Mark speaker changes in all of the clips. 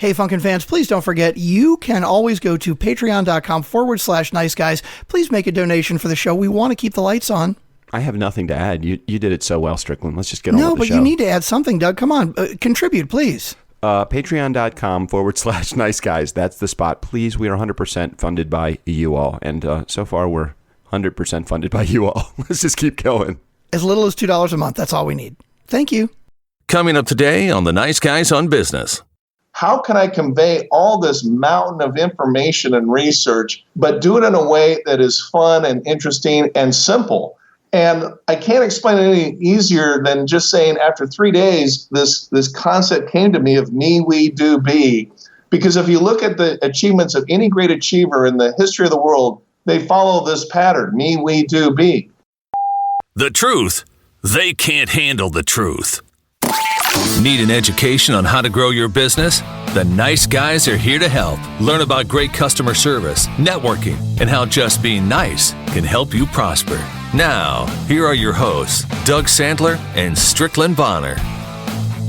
Speaker 1: Hey, Funkin' fans, please don't forget, you can always go to patreon.com/nice guys. Please make a donation for the show. We want to keep the lights on.
Speaker 2: I have nothing to add. You did it so well, Strickland. Let's just get on with the show.
Speaker 1: No, but you need to add something, Doug. Come on. Contribute, please.
Speaker 2: Patreon.com/nice guys. That's the spot. Please, we are 100% funded by you all. And so far, we're 100% funded by you all. Let's just keep going.
Speaker 1: As little as $2 a month. That's all we need. Thank you.
Speaker 3: Coming up today on the Nice Guys on Business.
Speaker 4: How can I convey all this mountain of information and research, but do it in a way that is fun and interesting and simple? And I can't explain it any easier than just saying after 3 days, this concept came to me of me, we, do, be. Because if you look at the achievements of any great achiever in the history of the world, they follow this pattern, me, we, do, be.
Speaker 3: The truth, they can't handle the truth. Need an education on how to grow your business? The Nice Guys are here to help. Learn about great customer service, networking, and how just being nice can help you prosper. Now, here are your hosts, Doug Sandler and Strickland Bonner.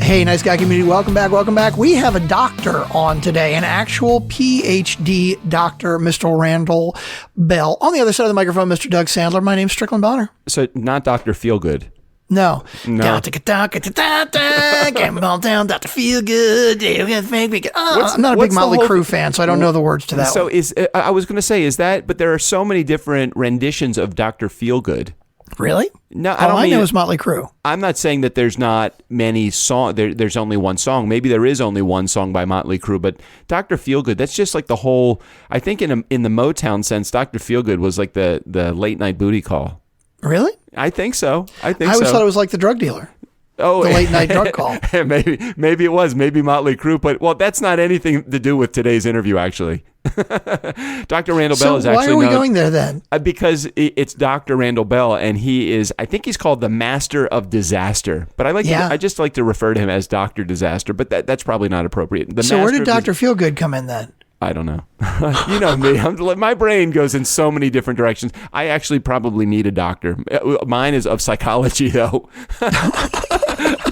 Speaker 1: Hey, Nice Guy community, welcome back, welcome back. We have a doctor on today, an actual PhD doctor, Mr. Randall Bell. On the other side of the microphone, Mr. Doug Sandler. My name's Strickland Bonner.
Speaker 2: So not Dr. Feelgood.
Speaker 1: No.
Speaker 2: No.
Speaker 1: Get them all down, Dr. Feelgood. I'm not a big Motley Crue fan, so I don't know the words to that one.
Speaker 2: I was going to say, is that, but there are so many different renditions of Dr. Feelgood.
Speaker 1: Really?
Speaker 2: No,
Speaker 1: All I know is Motley Crue.
Speaker 2: I'm not saying that there's not many songs. There's only one song. Maybe there is only one song by Motley Crue, but Dr. Feelgood, that's just like the whole, I think in the Motown sense, Dr. Feelgood was like the late night booty call.
Speaker 1: Really?
Speaker 2: I think so. I
Speaker 1: always thought it was like the drug dealer.
Speaker 2: Oh,
Speaker 1: the late night drug call.
Speaker 2: Maybe it was. Maybe Motley Crue, but well, that's not anything to do with today's interview, actually. Dr. Randall Bell is actually
Speaker 1: why are we going there then?
Speaker 2: Because it's Dr. Randall Bell, and I think he's called the Master of Disaster. But I just like to refer to him as Dr. Disaster, but that's probably not appropriate.
Speaker 1: So where did Dr. Feelgood come in then?
Speaker 2: I don't know. You know me. My brain goes in so many different directions. I actually probably need a doctor. Mine is of psychology, though.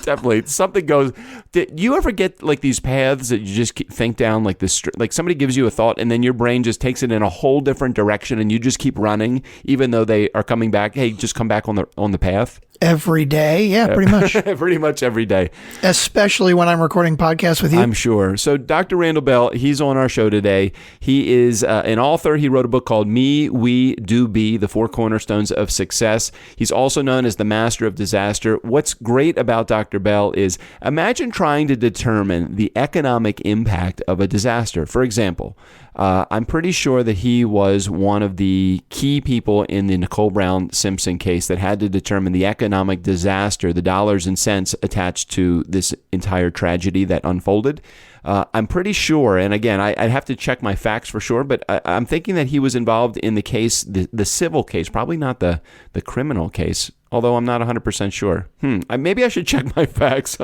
Speaker 2: Definitely. Something goes. Did you ever get like these paths that you just think down like this? Like somebody gives you a thought and then your brain just takes it in a whole different direction and you just keep running, even though they are coming back. Hey, just come back on the path.
Speaker 1: Every day. Yeah, pretty much.
Speaker 2: Pretty much every day.
Speaker 1: Especially when I'm recording podcasts with you.
Speaker 2: I'm sure. So Dr. Randall Bell, he's on our show today. He is an author. He wrote a book called Me, We, Do, Be, The Four Cornerstones of Success. He's also known as the Master of Disaster. What's great about Dr. Bell is imagine trying to determine the economic impact of a disaster. For example, I'm pretty sure that he was one of the key people in the Nicole Brown Simpson case that had to determine the economic disaster, the dollars and cents attached to this entire tragedy that unfolded. I'm pretty sure, and again, I'd have to check my facts for sure, but I'm thinking that he was involved in the case, the civil case, probably not the criminal case, although I'm not 100% sure. Maybe I should check my facts.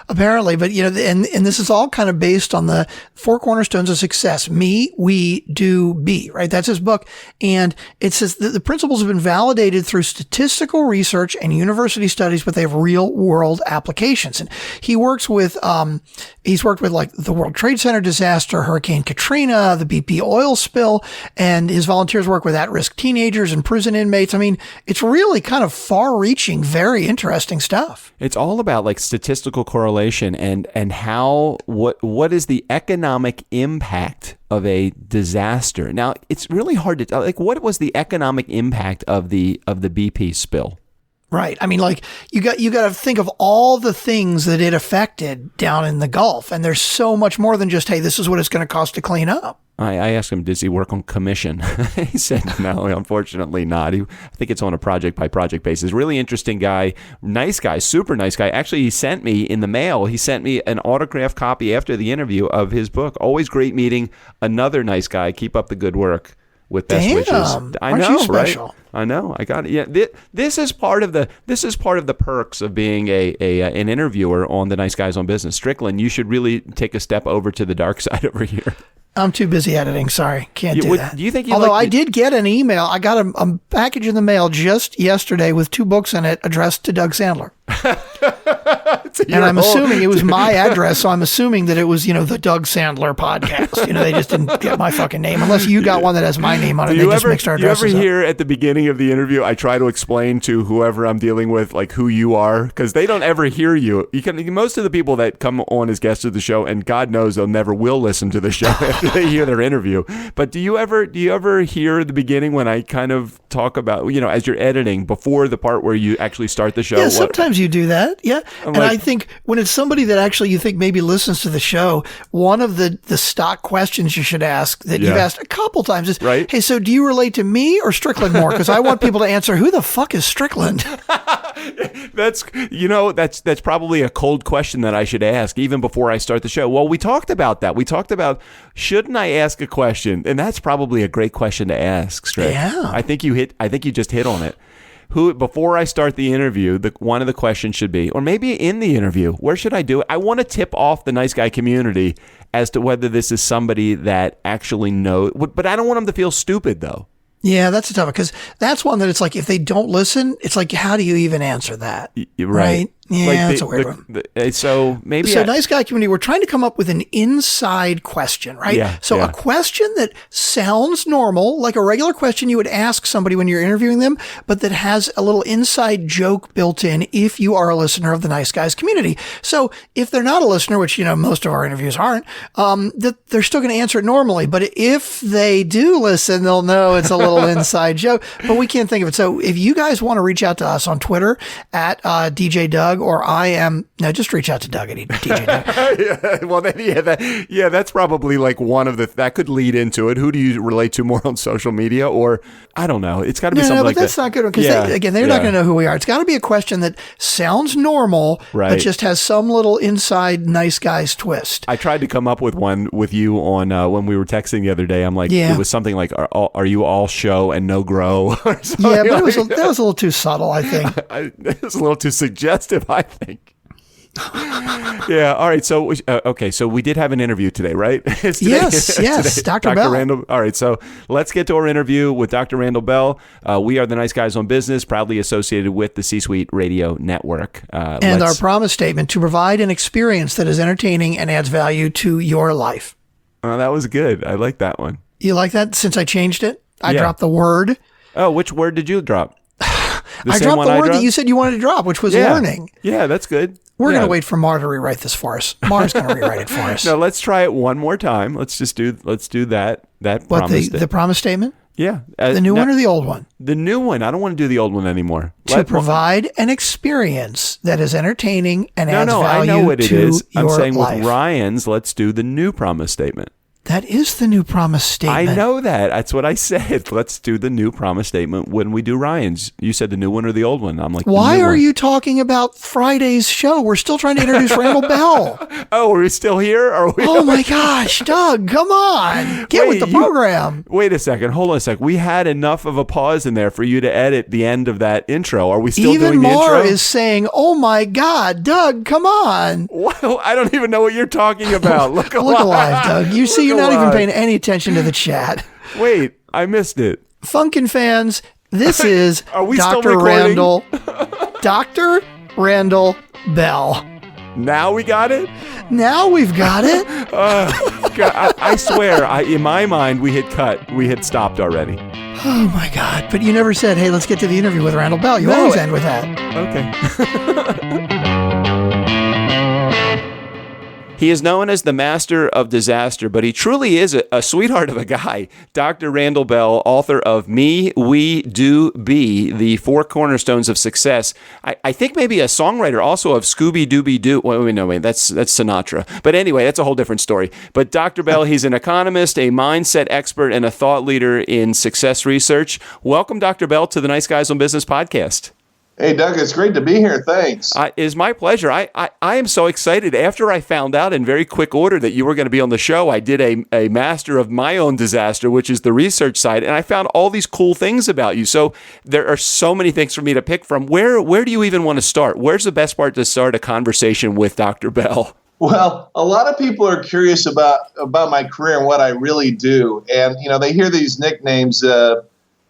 Speaker 1: Apparently, but and this is all kind of based on the four cornerstones of success. Me, we, do, be, right? That's his book. And it says that the principles have been validated through statistical research and university studies, but they have real world applications. And he works with, he's worked with like the World Trade Center disaster, Hurricane Katrina, the BP oil spill, and his volunteers work with at-risk teenagers and prison inmates. I mean, it's really kind of far-reaching, very interesting stuff.
Speaker 2: It's all about like statistical correlation and how what is the economic impact of a disaster. Now, it's really hard to tell. Like, what was the economic impact of the BP spill?
Speaker 1: Right. I mean, like you got to think of all the things that it affected down in the Gulf, and there's so much more than just, hey, this is what it's going to cost to clean up.
Speaker 2: I asked him, does he work on commission? He said, no, unfortunately not. I think it's on a project-by-project basis. Really interesting guy, nice guy, super nice guy. Actually, he sent me in the mail, an autographed copy after the interview of his book. Always great meeting. Another nice guy. Keep up the good work. With best wishes. I know,
Speaker 1: you special?
Speaker 2: Right? I know. I got it. Yeah, this is part of the perks of being an interviewer on the Nice Guys on Business. Strickland, you should really take a step over to the dark side over here.
Speaker 1: I'm too busy editing. Sorry, can't do that.
Speaker 2: Do you think?
Speaker 1: Although I did get an email. I got a package in the mail just yesterday with 2 books in it addressed to Doug Sandler. And I'm assuming it was my address, so I'm assuming that it was, the Doug Sandler podcast. They just didn't get my fucking name, unless you got one that has my name on it. They just mixed our addresses up.
Speaker 2: You ever hear at the beginning of the interview, I try to explain to whoever I'm dealing with, like, who you are, because they don't ever hear you. Most of the people that come on as guests of the show, and God knows they'll never will listen to the show after they hear their interview. But do you ever hear at the beginning when I kind of talk about, as you're editing before the part where you actually start the show?
Speaker 1: Yeah, sometimes you do that. Yeah. And I think when it's somebody that actually you think maybe listens to the show, one of the stock questions you should ask that you've asked a couple times is,
Speaker 2: right?
Speaker 1: Hey, so do you relate to me or Strickland more? Because I want people to answer, who the fuck is Strickland?
Speaker 2: That's probably a cold question that I should ask even before I start the show. Well, we talked about that. We talked about, shouldn't I ask a question? And that's probably a great question to ask, Strick.
Speaker 1: Yeah.
Speaker 2: I think you just hit on it. Before I start the interview, one of the questions should be, or maybe in the interview, where should I do it? I want to tip off the nice guy community as to whether this is somebody that actually knows, but I don't want them to feel stupid though.
Speaker 1: Yeah, that's a tough one, because that's one that it's like, if they don't listen, it's like, how do you even answer that?
Speaker 2: Right.
Speaker 1: Yeah, that's a weird one.
Speaker 2: So
Speaker 1: nice guy community, we're trying to come up with an inside question, right?
Speaker 2: Yeah,
Speaker 1: a question that sounds normal, like a regular question you would ask somebody when you're interviewing them, but that has a little inside joke built in if you are a listener of the Nice Guys community. So if they're not a listener, which, most of our interviews aren't, that they're still going to answer it normally. But if they do listen, they'll know it's a little inside joke, but we can't think of it. So if you guys want to reach out to us on Twitter at DJ Doug, or just reach out to Doug at DJ Doug.
Speaker 2: That's probably like one of that could lead into it. Who do you relate to more on social media? Or I don't know. It's got to be something like that.
Speaker 1: No, but that's not good, because they're not going to know who we are. It's got to be a question that sounds normal, but just has some little inside Nice Guys twist.
Speaker 2: I tried to come up with one with you on when we were texting the other day. I'm like, it was something like, are you all show and no grow? Or something.
Speaker 1: Yeah, but that was a little too subtle, I think.
Speaker 2: It was a little too suggestive, I think. Yeah. All right. So, so we did have an interview today, right?
Speaker 1: Yes. Dr. Bell.
Speaker 2: Randall. All right. So let's get to our interview with Dr. Randall Bell. We are the Nice Guys on Business, proudly associated with the C-Suite Radio Network.
Speaker 1: And our promise statement: to provide an experience that is entertaining and adds value to your life.
Speaker 2: Oh, that was good. I like that one.
Speaker 1: You like that? Since I changed it, I dropped the word.
Speaker 2: Oh, which word did you drop?
Speaker 1: I dropped the word that you said you wanted to drop, which was learning.
Speaker 2: Yeah, that's good.
Speaker 1: We're going to wait for Mar to rewrite this for us. Mar's going to rewrite it for us.
Speaker 2: No, let's try it one more time. Let's do that. What,
Speaker 1: promise the promise statement?
Speaker 2: Yeah.
Speaker 1: The new one or the old one?
Speaker 2: The new one. I don't want to do the old one anymore.
Speaker 1: To provide an experience that is entertaining and adds value
Speaker 2: I know what it is. I'm saying
Speaker 1: life.
Speaker 2: With Ryan's, let's do the new promise statement.
Speaker 1: That is the new promise statement.
Speaker 2: I know that. That's what I said. Let's do the new promise statement when we do Ryan's. You said the new one or the old one. I'm like,
Speaker 1: why are you talking about Friday's show? We're still trying to introduce Randall Bell.
Speaker 2: Oh, are we still here?
Speaker 1: Oh my gosh, Doug, come on. Get with the program.
Speaker 2: Wait a second. Hold on a sec. We had enough of a pause in there for you to edit the end of that intro. Are we still doing the intro?
Speaker 1: Even Mar is saying, oh my God, Doug, come on.
Speaker 2: Well, I don't even know what you're talking about. Look
Speaker 1: alive, Doug. You see, you're not even paying any attention to the chat.
Speaker 2: Wait, I missed it.
Speaker 1: Funkin' fans, this is
Speaker 2: Dr.
Speaker 1: Randall. Dr. Randall Bell.
Speaker 2: Now we got it?
Speaker 1: Now we've got it?
Speaker 2: God, I swear, in my mind, we had stopped already.
Speaker 1: Oh my God. But you never said, hey, let's get to the interview with Randall Bell. You always end with that.
Speaker 2: Okay. He is known as the master of disaster, but he truly is a sweetheart of a guy. Dr. Randall Bell, author of Me, We, Do, Be, the 4 Cornerstones of Success. I think maybe a songwriter also of Scooby Dooby Doo. Wait, that's Sinatra. But anyway, that's a whole different story. But Dr. Bell, he's an economist, a mindset expert, and a thought leader in success research. Welcome, Dr. Bell, to the Nice Guys on Business podcast.
Speaker 4: Hey, Doug, it's great to be here. Thanks.
Speaker 2: It's my pleasure. I am so excited. After I found out in very quick order that you were going to be on the show, I did a master of my own disaster, which is the research side, and I found all these cool things about you. So there are so many things for me to pick from. Where do you even want to start? Where's the best part to start a conversation with Dr. Bell?
Speaker 4: Well, a lot of people are curious about my career and what I really do. And, they hear these nicknames.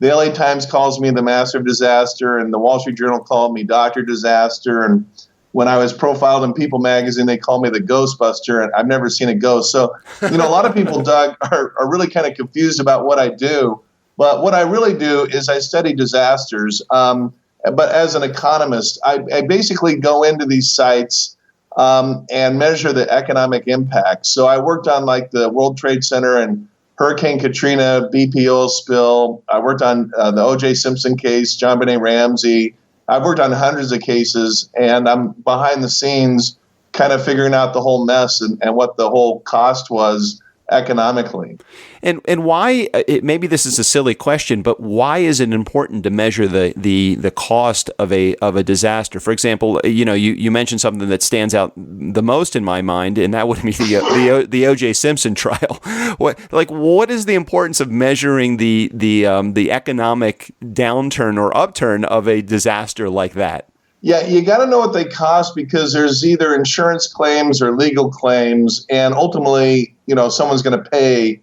Speaker 4: The LA Times calls me the master of disaster, and the Wall Street Journal called me Dr. Disaster. And when I was profiled in People magazine, they called me the Ghostbuster, and I've never seen a ghost. So, a lot of people, Doug, are really kind of confused about what I do. But what I really do is I study disasters. But as an economist, I basically go into these sites and measure the economic impact. So I worked on like the World Trade Center and Hurricane Katrina, BP oil spill. I worked on the O.J. Simpson case, John Benet Ramsey. I've worked on hundreds of cases, and I'm behind the scenes kind of figuring out the whole mess and what the whole cost was economically.
Speaker 2: And why, maybe this is a silly question, but why is it important to measure the cost of a disaster? For example, you mentioned something that stands out the most in my mind, and that would be the O.J. Simpson trial. What is the importance of measuring the economic downturn or upturn of a disaster like that?
Speaker 4: Yeah, you got to know what they cost, because there's either insurance claims or legal claims, and ultimately, someone's going to pay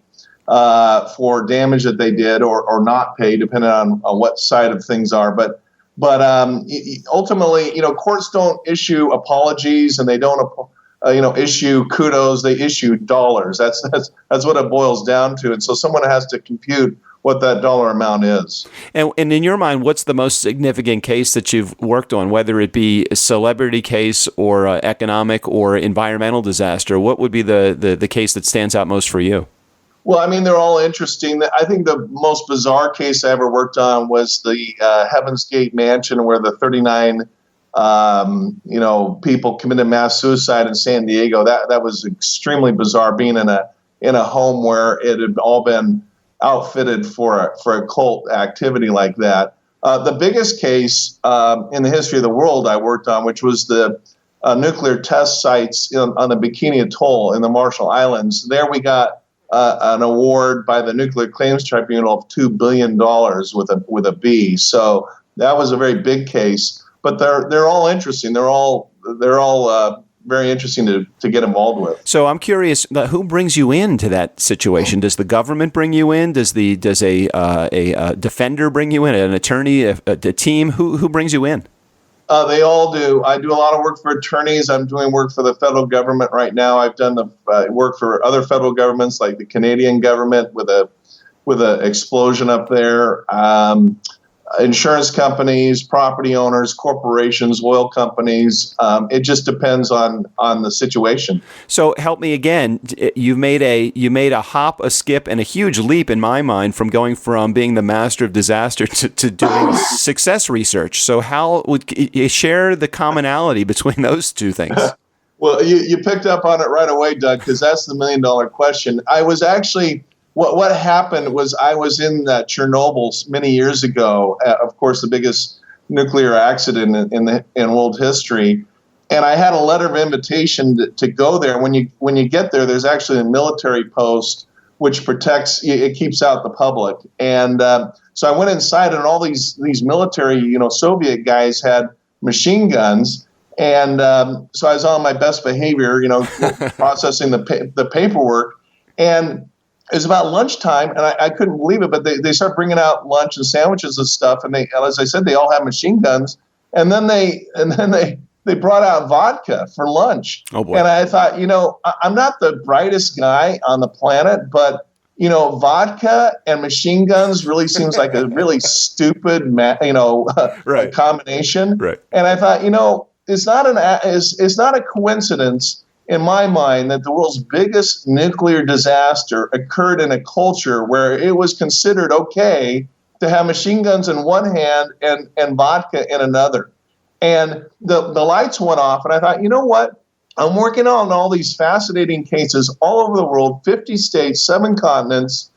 Speaker 4: for damage that they did or not pay, depending on what side of things are. But ultimately, courts don't issue apologies, and they don't issue kudos. They issue dollars. That's what it boils down to. And so someone has to compute what that dollar amount is.
Speaker 2: And in your mind, what's the most significant case that you've worked on, whether it be a celebrity case or economic or environmental disaster? What would be the case that stands out most for you?
Speaker 4: Well, I mean, they're all interesting. I think the most bizarre case I ever worked on was the Heaven's Gate Mansion, where the 39 people committed mass suicide in San Diego. That was extremely bizarre, being in a home where it had all been outfitted for a cult activity like that. The biggest case in the history of the world I worked on, which was the nuclear test sites on the Bikini Atoll in the Marshall Islands. There we got an award by the Nuclear Claims Tribunal of $2 billion with a B. So that was a very big case. But they're all interesting. They're all very interesting to get involved with.
Speaker 2: So I'm curious, who brings you into that situation? Does the government bring you in? Does a defender bring you in? An attorney, a team? Who brings you in?
Speaker 4: They all do. I do a lot of work for attorneys. I'm doing work for the federal government right now. I've done the work for other federal governments, like the Canadian government with a explosion up there. Insurance companies, property owners, corporations, oil companies. It just depends on the situation.
Speaker 2: So help me again. You made a hop, a skip, and a huge leap in my mind from going from being the master of disaster to doing success research. So how would you share the commonality between those two things?
Speaker 4: Well, you picked up on it right away, Doug, because that's the $1 million question. I was actually. What happened was I was in Chernobyl many years ago, of course, the biggest nuclear accident in world history. And I had a letter of invitation to go there. When you get there, there's actually a military post which protects, it keeps out the public. And so I went inside, and all these military, Soviet guys had machine guns. And so I was on my best behavior, processing the paperwork. And it was about lunchtime, and I couldn't believe it, but they started bringing out lunch and sandwiches and stuff, and as I said, they all had machine guns, and then they brought out vodka for lunch.
Speaker 2: Oh boy.
Speaker 4: And I thought, I'm not the brightest guy on the planet, but vodka and machine guns really seems like a really stupid,
Speaker 2: right.
Speaker 4: combination.
Speaker 2: Right.
Speaker 4: And I thought, it's not a coincidence in my mind that the world's biggest nuclear disaster occurred in a culture where it was considered okay to have machine guns in one hand and vodka in another. And the lights went off, and I thought, you know what? I'm working on all these fascinating cases all over the world, 50 states, 7 continents.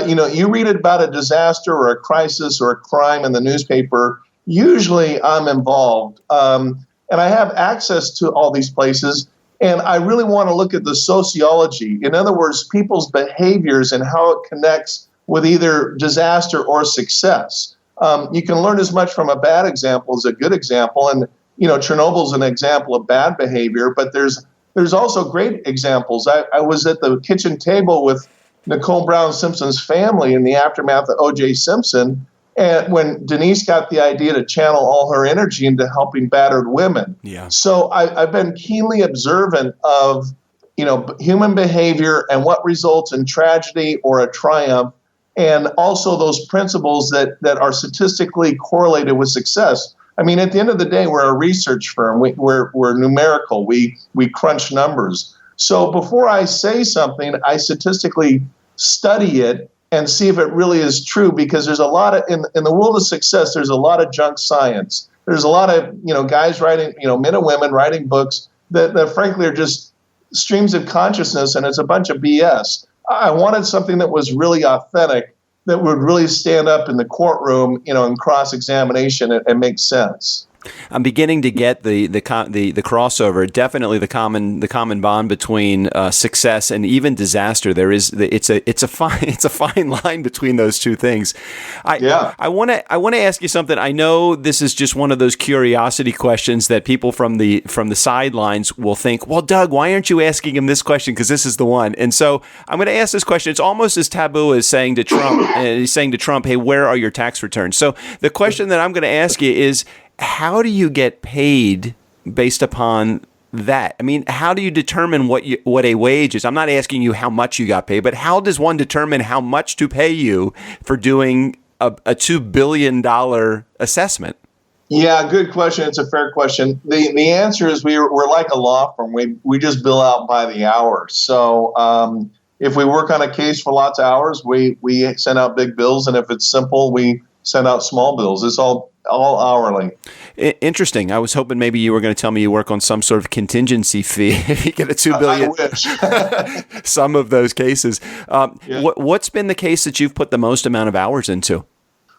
Speaker 4: You read about a disaster or a crisis or a crime in the newspaper, usually I'm involved. And I have access to all these places. And I really want to look at the sociology. In other words, people's behaviors and how it connects with either disaster or success. You can learn as much from a bad example as a good example. And, Chernobyl's an example of bad behavior, but there's also great examples. I was at the kitchen table with Nicole Brown Simpson's family in the aftermath of O.J. Simpson. And when Denise got the idea to channel all her energy into helping battered women.
Speaker 2: Yeah.
Speaker 4: So I've been keenly observant of, human behavior and what results in tragedy or a triumph, and also those principles that are statistically correlated with success. I mean, at the end of the day, we're a research firm. We're numerical. We crunch numbers. So before I say something, I statistically study it and see if it really is true, because there's a lot of, in the world of success, there's a lot of junk science. There's a lot of, guys writing, men and women writing books that frankly are just streams of consciousness, and it's a bunch of BS. I wanted something that was really authentic, that would really stand up in the courtroom, in cross-examination and make sense.
Speaker 2: I'm beginning to get the crossover. Definitely the common bond between success and even disaster. It's a fine line between those two things. I want to ask you something. I know this is just one of those curiosity questions that people from the sidelines will think, well, Doug, why aren't you asking him this question? Because this is the one. And so I'm going to ask this question. It's almost as taboo as saying to Trump, hey, where are your tax returns? So the question that I'm going to ask you is, how do you get paid based upon that? I mean, how do you determine what a wage is? I'm not asking you how much you got paid, but how does one determine how much to pay you for doing a $2 billion assessment?
Speaker 4: Yeah, good question. It's a fair question. The answer is we're like a law firm. We just bill out by the hour. So if we work on a case for lots of hours, we send out big bills, and if it's simple, we send out small bills. It's all hourly.
Speaker 2: Interesting. I was hoping maybe you were going to tell me you work on some sort of contingency fee if you get a $2 billion.
Speaker 4: I wish.
Speaker 2: Some of those cases. What's been the case that you've put the most amount of hours into?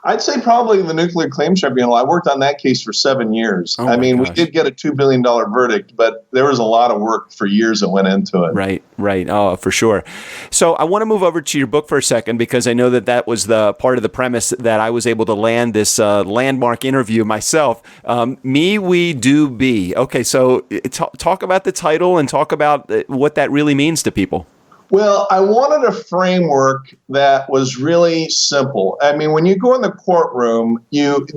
Speaker 4: I'd say probably the Nuclear Claims Tribunal. I worked on that case for 7 years.
Speaker 2: Oh,
Speaker 4: we did get a $2 billion verdict, but there was a lot of work for years that went into it.
Speaker 2: Right. Oh, for sure. So I want to move over to your book for a second, because I know that was the part of the premise that I was able to land this landmark interview myself. Me, We, Do, Be. Okay, so talk about the title and talk about what that really means to people.
Speaker 4: Well, I wanted a framework that was really simple. I mean, when you go in the courtroom,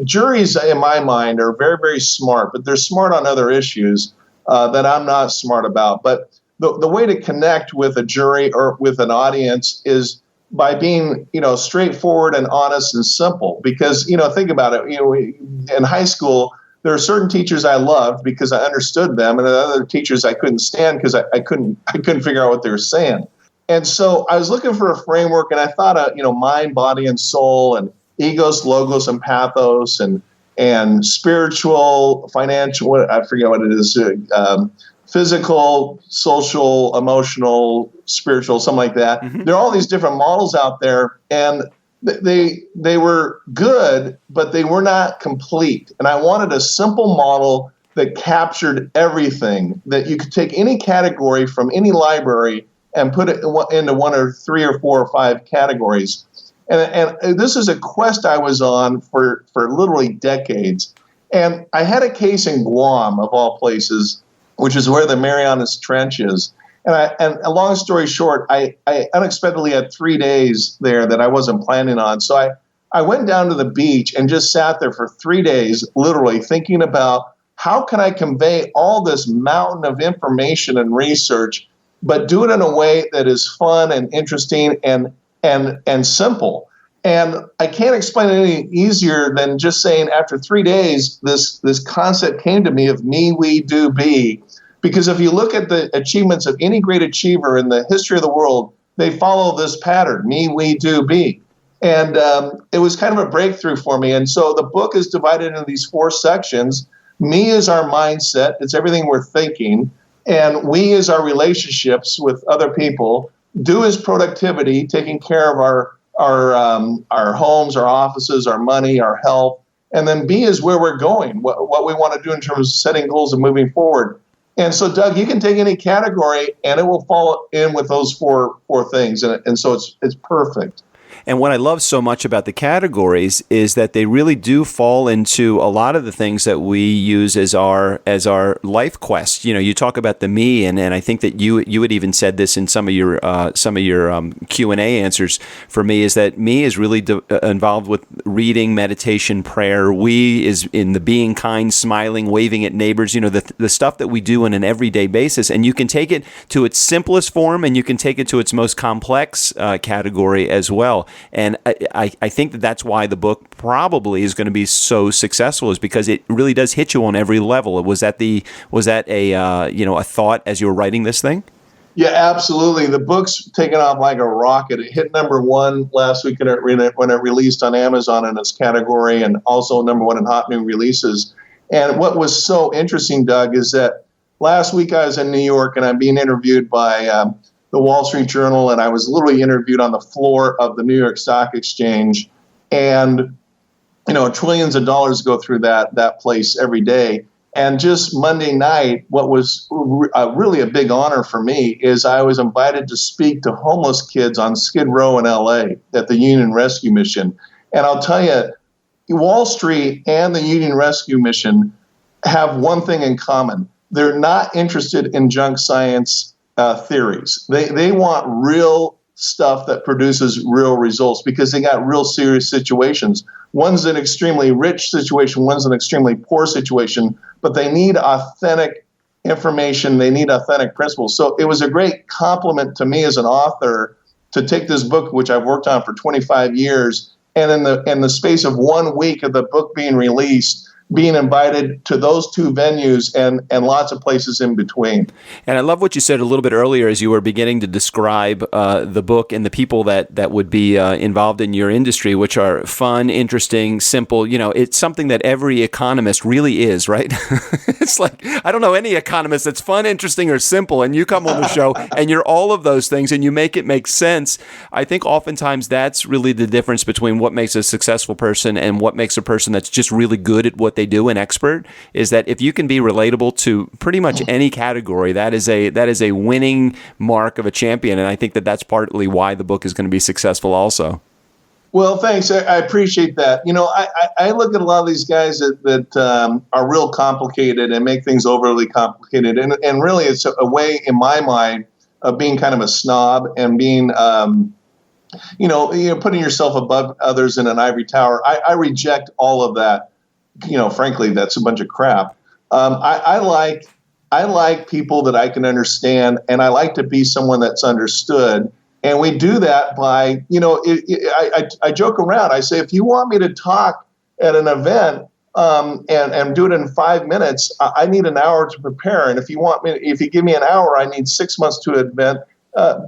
Speaker 4: juries, in my mind, are very, very smart, but they're smart on other issues that I'm not smart about. But the way to connect with a jury or with an audience is by being, straightforward and honest and simple. Because, think about it. In high school, there are certain teachers I loved because I understood them, and other teachers I couldn't stand because I couldn't figure out what they were saying. And so I was looking for a framework, and I thought of, mind, body, and soul, and egos, logos, and pathos, and spiritual, financial, I forget what it is, physical, social, emotional, spiritual, something like that. Mm-hmm. There are all these different models out there, and they were good, but they were not complete. And I wanted a simple model that captured everything, that you could take any category from any library and put it into one or three or four or five categories. And this is a quest I was on for literally decades. And I had a case in Guam, of all places, which is where the Marianas Trench is. And a long story short, I unexpectedly had 3 days there that I wasn't planning on. So I went down to the beach and just sat there for 3 days, literally thinking about how can I convey all this mountain of information and research, but do it in a way that is fun and interesting and simple. And I can't explain it any easier than just saying after 3 days, this concept came to me of me, we, do, be. Because if you look at the achievements of any great achiever in the history of the world, they follow this pattern, me, we, do, be. And it was kind of a breakthrough for me. And so the book is divided into these 4 sections. Me is our mindset. It's everything we're thinking. And we is our relationships with other people. Do is productivity, taking care of our homes, our offices, our money, our health. And then B is where we're going, what we want to do in terms of setting goals and moving forward. And so, Doug, you can take any category and it will fall in with those four things. And so it's perfect.
Speaker 2: And what I love so much about the categories is that they really do fall into a lot of the things that we use as our life quest. You know, you talk about the me, and I think that you had even said this in some of your Q&A answers for me, is that me is really involved with reading, meditation, prayer. We is in the being kind, smiling, waving at neighbors, you know, the stuff that we do on an everyday basis. And you can take it to its simplest form, and you can take it to its most complex category as well. And I think that that's why the book probably is going to be so successful, is because it really does hit you on every level. Was that a thought as you were writing this thing?
Speaker 4: Yeah, absolutely. The book's taken off like a rocket. It hit #1 last week when it released on Amazon in its category, and also #1 in hot new releases. And what was so interesting, Doug, is that last week I was in New York and I'm being interviewed by the Wall Street Journal, and I was literally interviewed on the floor of the New York Stock Exchange. And, you know, trillions of dollars go through that place every day. And just Monday night, what was really a big honor for me is I was invited to speak to homeless kids on Skid Row in LA at the Union Rescue Mission. And I'll tell you, Wall Street and the Union Rescue Mission have one thing in common. They're not interested in junk science theories. They want real stuff that produces real results, because they got real serious situations. One's an extremely rich situation, one's an extremely poor situation, but they need authentic information, they need authentic principles. So it was a great compliment to me as an author to take this book, which I've worked on for 25 years, and in the space of 1 week of the book being released, being invited to those two venues and lots of places in between.
Speaker 2: And I love what you said a little bit earlier as you were beginning to describe the book and the people that would be involved in your industry, which are fun, interesting, simple. You know, it's something that every economist really is, right? It's like, I don't know any economist that's fun, interesting, or simple, and you come on the show and you're all of those things and you make it make sense. I think oftentimes that's really the difference between what makes a successful person and what makes a person that's just really good at what they do, an expert, is that if you can be relatable to pretty much any category, that is a winning mark of a champion. And I think that that's partly why the book is going to be successful also.
Speaker 4: Well, thanks. I appreciate that. You know, I look at a lot of these guys that are real complicated and make things overly complicated. And really, it's a way, in my mind, of being kind of a snob and being, putting yourself above others in an ivory tower. I reject all of that. You know, frankly, that's a bunch of crap. I like people that I can understand, and I like to be someone that's understood. And we do that by, I joke around. I say, if you want me to talk at an event and do it in 5 minutes, I need an hour to prepare. And if you give me an hour, I need 6 months to event.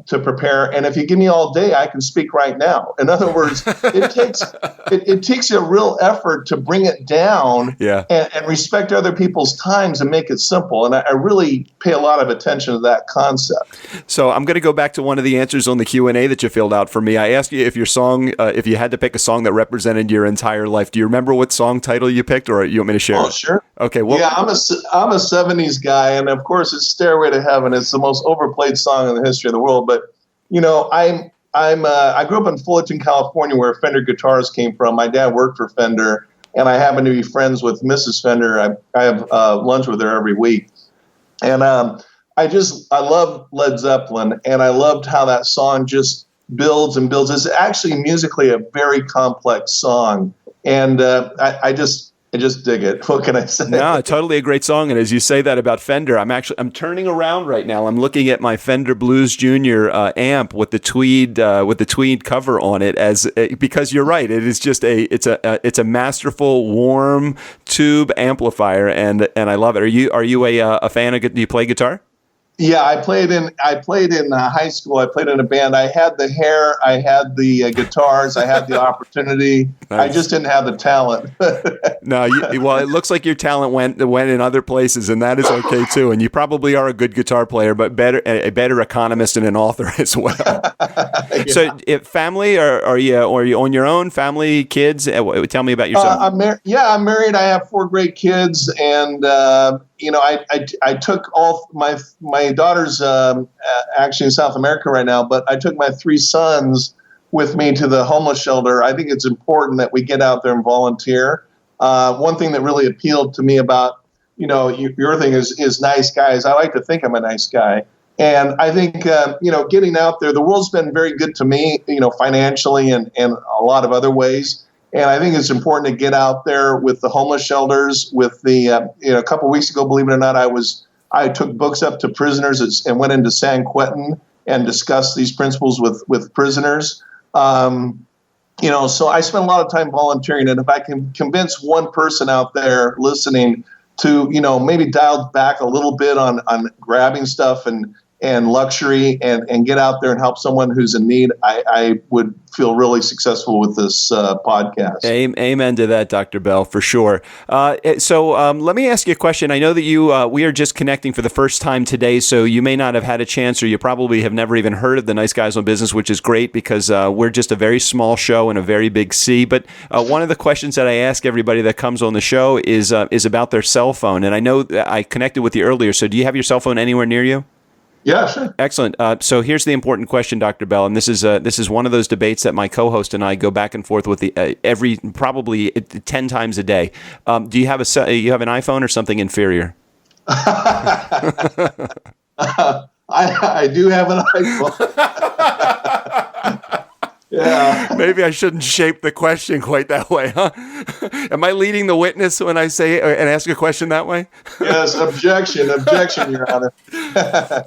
Speaker 4: To prepare, and if you give me all day, I can speak right now. In other words, it takes a real effort to bring it down, and respect other people's times and make it simple. And I really pay a lot of attention to that concept.
Speaker 2: So I'm going to go back to one of the answers on the Q&A that you filled out for me. I asked you if your song, if you had to pick a song that represented your entire life. Do you remember what song title you picked, or you want me to share?
Speaker 4: Oh,
Speaker 2: it?
Speaker 4: Sure.
Speaker 2: Okay. Well,
Speaker 4: yeah, I'm a 70s guy, and of course, it's "Stairway to Heaven." It's the most overplayed song in the history of the world. But you know, I grew up in Fullerton, California, where Fender guitars came from. My dad worked for Fender, and I happen to be friends with Mrs. Fender. I have lunch with her every week, and I love Led Zeppelin, and I loved how that song just builds and builds. It's actually musically a very complex song, and I just dig it. What can I say?
Speaker 2: No, totally a great song. And as you say that about Fender, I'm turning around right now. I'm looking at my Fender Blues Junior amp with the tweed cover on it, because you're right. It is just it's a masterful, warm tube amplifier, and I love it. Are you a fan of? Do you play guitar?
Speaker 4: Yeah, I played in high school. I played in a band. I had the hair, I had the guitars, I had the opportunity. Nice. I just didn't have the talent.
Speaker 2: No, well, it looks like your talent went in other places, and that is okay too. And you probably are a good guitar player, but a better economist and an author as well. Yeah. So, family, are you on your own? Family, kids? Tell me about yourself.
Speaker 4: I'm married. I have 4 great kids, and I took all my daughter's actually in South America right now, but I took my 3 sons with me to the homeless shelter, I think it's important that we get out there and volunteer. One thing that really appealed to me about, your thing is nice guys. I like to think I'm a nice guy. And I think, getting out there, the world's been very good to me, financially and a lot of other ways. And I think it's important to get out there with the homeless shelters. With the, a couple of weeks ago, believe it or not, I took books up to prisoners and went into San Quentin and discussed these principles with prisoners. So I spent a lot of time volunteering. And if I can convince one person out there listening to, maybe dial back a little bit on grabbing stuff and luxury and get out there and help someone who's in need, I would feel really successful with this podcast.
Speaker 2: Amen to that, Dr. Bell, for sure. So let me ask you a question. I know that we are just connecting for the first time today, so you may not have had a chance, or you probably have never even heard of the Nice Guys on Business, which is great because we're just a very small show and a very big C. But one of the questions that I ask everybody that comes on the show is about their cell phone. And I know that I connected with you earlier, so do you have your cell phone anywhere near you?
Speaker 4: Yeah, sure.
Speaker 2: Excellent. So here's the important question, Dr. Bell, and this is one of those debates that my co-host and I go back and forth with probably 10 times a day. Do you have you have an iPhone or something inferior?
Speaker 4: I do have an iPhone. Yeah.
Speaker 2: Maybe I shouldn't shape the question quite that way, huh? Am I leading the witness when I say and ask a question that way?
Speaker 4: Yes, objection, Your Honor.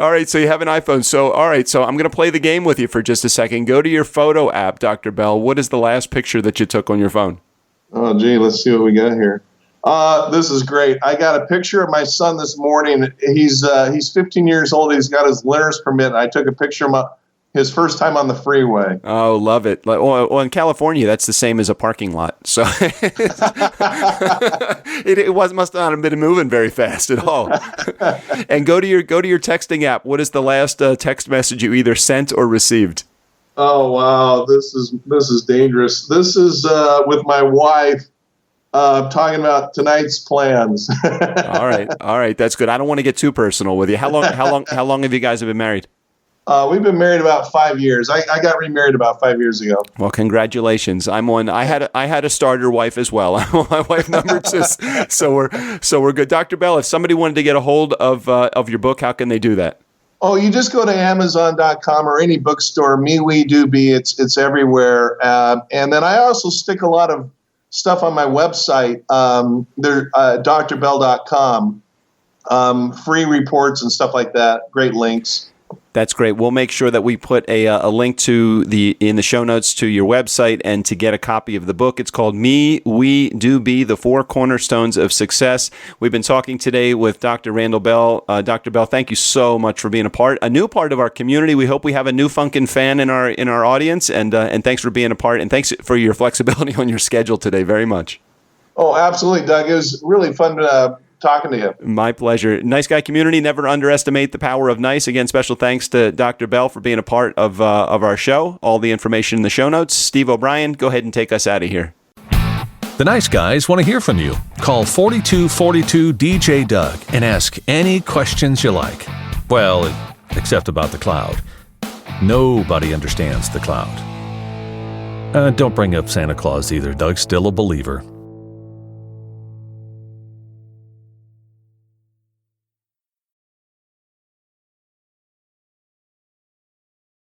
Speaker 2: All right, so you have an iPhone. So I'm going to play the game with you for just a second. Go to your photo app, Dr. Bell. What is the last picture that you took on your phone?
Speaker 4: Oh, gee, let's see what we got here. This is great. I got a picture of my son this morning. He's 15 years old. He's got his learner's permit. I took a picture of his first time on the freeway.
Speaker 2: Oh, love it. Well, in California, that's the same as a parking lot. So it must not have been moving very fast at all. And go to your texting app. What is the last text message you either sent or received?
Speaker 4: Oh, wow. This is dangerous. This is with my wife talking about tonight's plans.
Speaker 2: All right. That's good. I don't want to get too personal with you. How long have you guys been married?
Speaker 4: We've been married about 5 years. I got remarried about 5 years ago.
Speaker 2: Well, congratulations. I had a starter wife as well. My wife number 2, so we're good. Dr. Bell, if somebody wanted to get a hold of your book, how can they do that?
Speaker 4: Oh, you just go to Amazon.com or any bookstore. Me, We, Do, Be. It's everywhere. And then I also stick a lot of stuff on my website. drbell.com. Free reports and stuff like that. Great links.
Speaker 2: That's great. We'll make sure that we put a link in the show notes to your website and to get a copy of the book. It's called Me, We, Do, Be, The 4 Cornerstones of Success. We've been talking today with Dr. Randall Bell. Dr. Bell, thank you so much for being a new part of our community. We hope we have a new funkin' fan in our audience, and thanks for being a part, and thanks for your flexibility on your schedule today very much.
Speaker 4: Oh, absolutely, Doug. It was really fun talking to you.
Speaker 2: My pleasure. Nice Guy community, never underestimate the power of nice. Again, special thanks to Dr. Bell for being a part of our show. All the information in the show notes. Steve O'Brien, go ahead and take us out of here.
Speaker 3: The Nice Guys want to hear from you. Call 4242 DJ Doug and ask any questions you like. Well, except about the cloud. Nobody understands the cloud. Don't bring up Santa Claus either. Doug's still a believer.